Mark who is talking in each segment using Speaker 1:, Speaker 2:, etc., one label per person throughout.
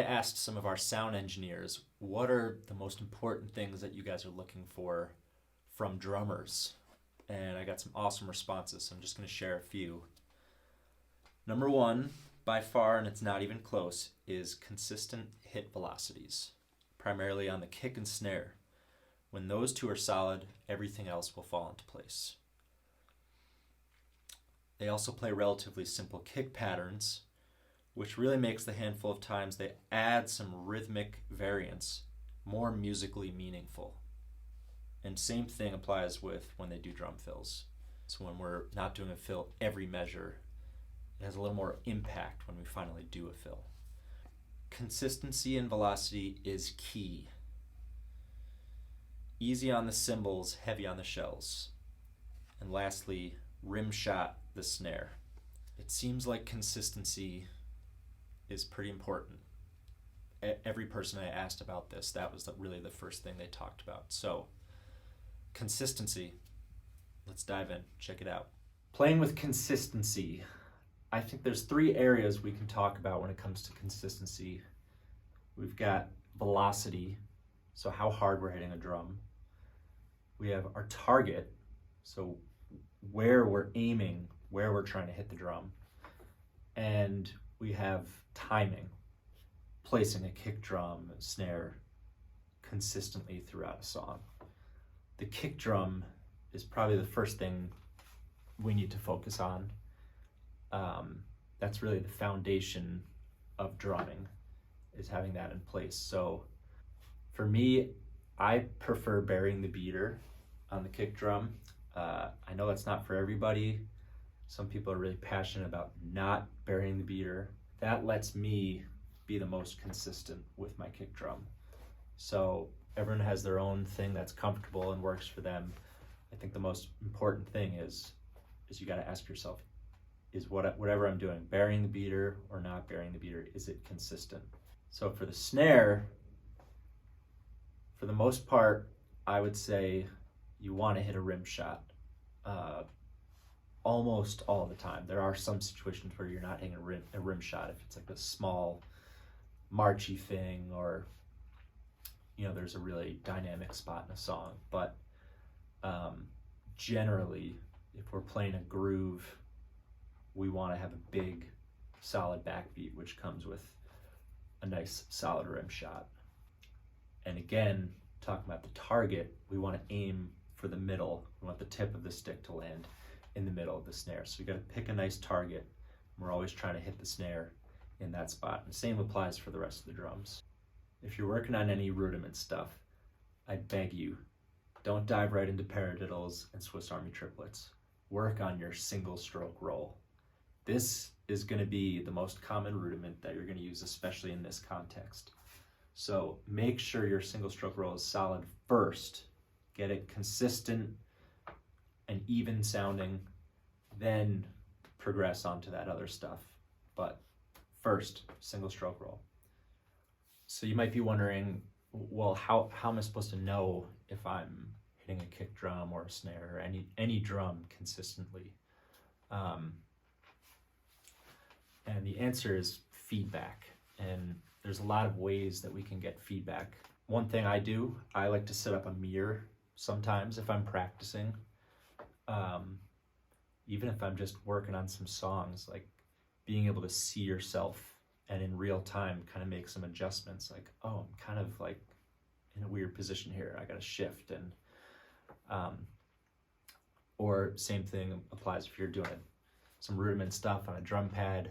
Speaker 1: asked some of our sound engineers, what are the most important things that you guys are looking for from drummers? And I got some awesome responses, so I'm just going to share a few. Number one, by far, and it's not even close, is consistent hit velocities, primarily on the kick and snare. When those two are solid, everything else will fall into place. They also play relatively simple kick patterns, which really makes the handful of times they add some rhythmic variance more musically meaningful. And same thing applies with when they do drum fills. So when we're not doing a fill every measure, it has a little more impact when we finally do a fill. Consistency and velocity is key. Easy on the cymbals, heavy on the shells. And lastly, rim shot the snare. It seems like consistency is pretty important. Every person I asked about this, that was really the first thing they talked about. So, consistency. Let's dive in, check it out. Playing with consistency. I think there's 3 areas we can talk about when it comes to consistency. We've got velocity, so how hard we're hitting a drum. We have our target, so where we're aiming, where we're trying to hit the drum. And we have timing, placing a kick drum, a snare consistently throughout a song. The kick drum is probably the first thing we need to focus on. That's really the foundation of drumming, is having that in place. So for me, I prefer burying the beater on the kick drum. I know that's not for everybody. Some people are really passionate about not burying the beater. That lets me be the most consistent with my kick drum. So everyone has their own thing that's comfortable and works for them. I think the most important thing is you got to ask yourself, is whatever I'm doing, burying the beater or not burying the beater, is it consistent? So for the snare, for the most part, I would say you want to hit a rim shot almost all the time. There are some situations where you're not hitting a rim shot, if it's like a small marchy thing, or there's a really dynamic spot in a song. But generally, if we're playing a groove, we want to have a big solid backbeat, which comes with a nice solid rim shot. And again, talking about the target, we want to aim for the middle. We want the tip of the stick to land in the middle of the snare. So you got to pick a nice target. We're always trying to hit the snare in that spot. And the same applies for the rest of the drums. If you're working on any rudiment stuff, I beg you, don't dive right into paradiddles and Swiss Army triplets. Work on your single stroke roll. This is going to be the most common rudiment that you're going to use, especially in this context. So make sure your single stroke roll is solid first. Get it consistent and even sounding, then progress onto that other stuff. But first, single stroke roll. So you might be wondering, well, how am I supposed to know if I'm hitting a kick drum or a snare or any drum consistently? And the answer is feedback. And there's a lot of ways that we can get feedback. One thing I do, I like to set up a mirror sometimes if I'm practicing. Even if I'm just working on some songs, like being able to see yourself and in real time kind of make some adjustments, like, oh, I'm kind of like in a weird position here, I got to shift. And or same thing applies if you're doing some rudiment stuff on a drum pad.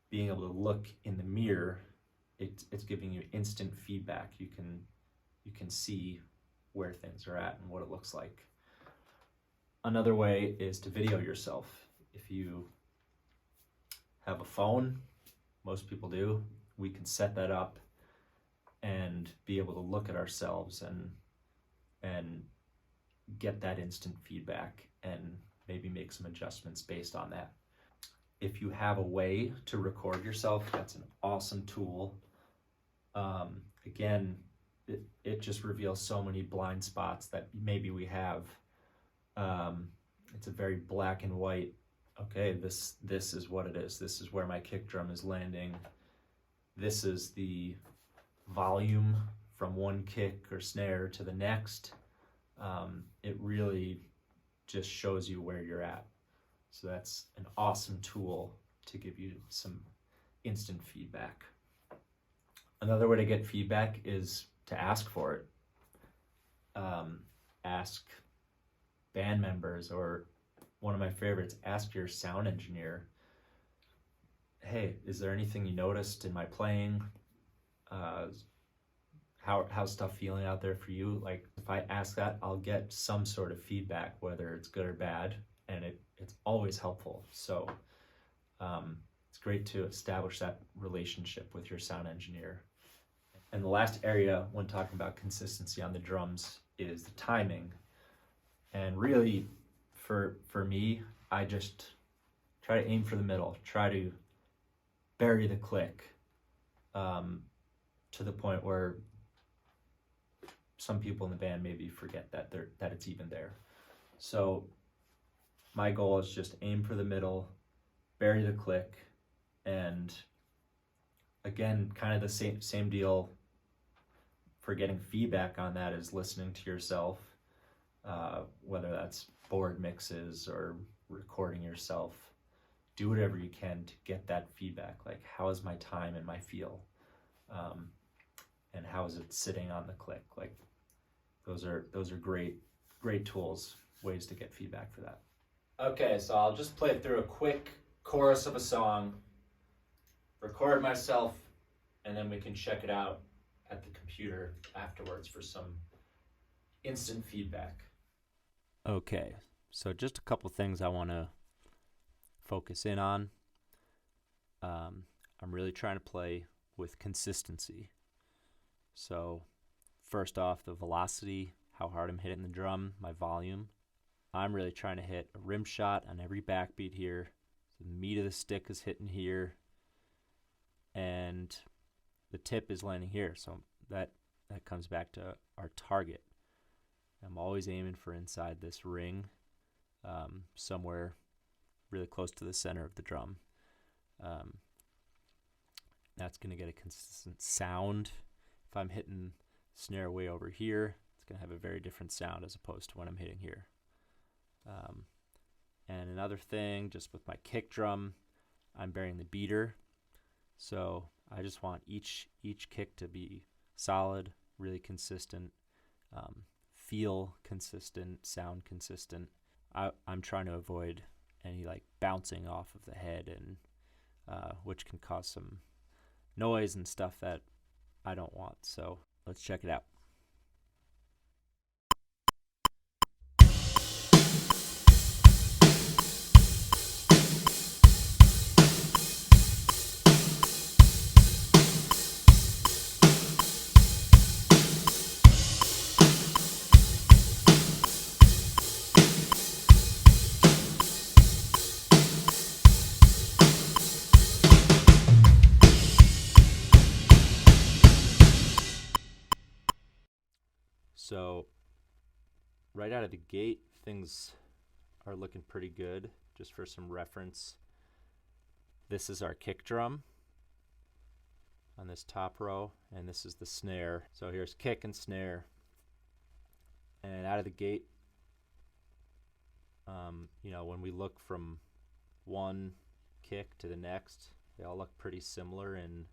Speaker 1: Being able to look in the mirror, it's giving you instant feedback. You can see where things are at and what it looks like. Another way is to video yourself. If you have a phone, most people do, we can set that up and be able to look at ourselves and get that instant feedback and maybe make some adjustments based on that. If you have a way to record yourself, that's an awesome tool. Again, it just reveals so many blind spots that maybe we have. It's a very black and white, okay, this is what it is. This is where my kick drum is landing. This is the volume from one kick or snare to the next, it really just shows you where you're at. So that's an awesome tool to give you some instant feedback. Another way to get feedback is to ask for it. Ask band members, or one of my favorites, ask your sound engineer, hey, is there anything you noticed in my playing? How's stuff feeling out there for you? Like, if I ask that, I'll get some sort of feedback, whether it's good or bad, and it's always helpful. So it's great to establish that relationship with your sound engineer. And the last area when talking about consistency on the drums is the timing. And really, for me, I just try to aim for the middle, try to bury the click to the point where some people in the band maybe forget that it's even there. So my goal is just aim for the middle, bury the click, and again, kind of the same deal for getting feedback on that is listening to yourself, whether that's board mixes or recording yourself. Do whatever you can to get that feedback. Like, how is my time and my feel? And how is it sitting on the click? Like, those are great tools, ways to get feedback for that. Okay, so I'll just play through a quick chorus of a song, record myself, and then we can check it out at the computer afterwards for some instant feedback. Okay, so just a couple things I want to focus in on. I'm really trying to play with consistency. So first off, the velocity, how hard I'm hitting the drum, my volume. I'm really trying to hit a rim shot on every backbeat here. The meat of the stick is hitting here, and the tip is landing here. So that comes back to our target. I'm always aiming for inside this ring, somewhere really close to the center of the drum. That's going to get a consistent sound. If I'm hitting snare way over here, it's going to have a very different sound as opposed to when I'm hitting here. And another thing, just with my kick drum, I'm burying the beater. So I just want each kick to be solid, really consistent, feel consistent, sound consistent. I'm trying to avoid any like bouncing off of the head, and which can cause some noise and stuff that I don't want. So let's check it out. So right out of the gate, things are looking pretty good. Just for some reference, this is our kick drum on this top row, and this is the snare. So here's kick and snare. And out of the gate, when we look from one kick to the next, they all look pretty similar in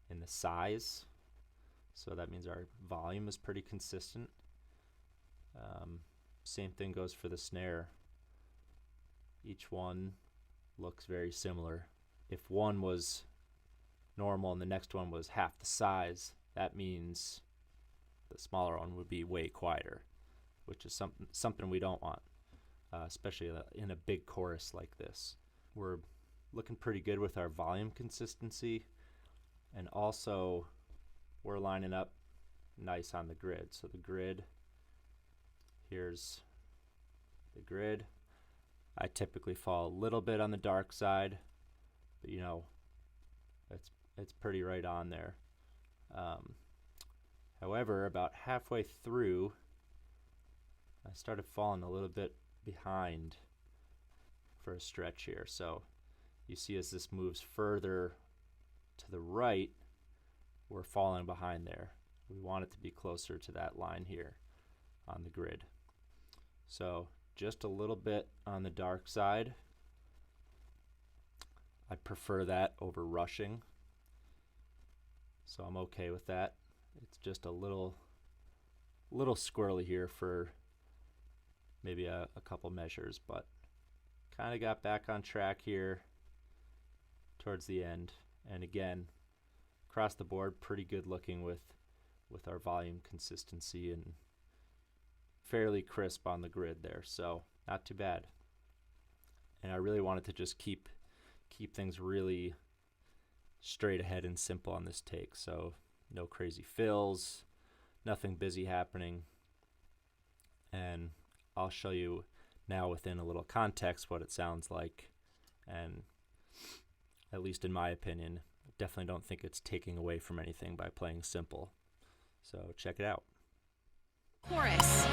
Speaker 1: the size. So that means our volume is pretty consistent. Same thing goes for the snare. Each one looks very similar. If one was normal and the next one was half the size, that means the smaller one would be way quieter, which is something we don't want, especially in a big chorus like this. We're looking pretty good with our volume consistency, and also we're lining up nice on the grid. So the grid, here's the grid. I typically fall a little bit on the dark side, but it's pretty right on there. However, about halfway through, I started falling a little bit behind for a stretch here. So you see as this moves further to the right, we're falling behind there. We want it to be closer to that line here on the grid. So just a little bit on the dark side. I prefer that over rushing, so I'm okay with that. It's just a little squirrely here for maybe a couple measures, but kind of got back on track here towards the end. And again, across the board, pretty good looking with our volume consistency and fairly crisp on the grid there, so not too bad. And I really wanted to just keep things really straight ahead and simple on this take, so no crazy fills, nothing busy happening. And I'll show you now within a little context what it sounds like, and at least in my opinion, definitely don't think it's taking away from anything by playing simple. So check it out.
Speaker 2: Chorus.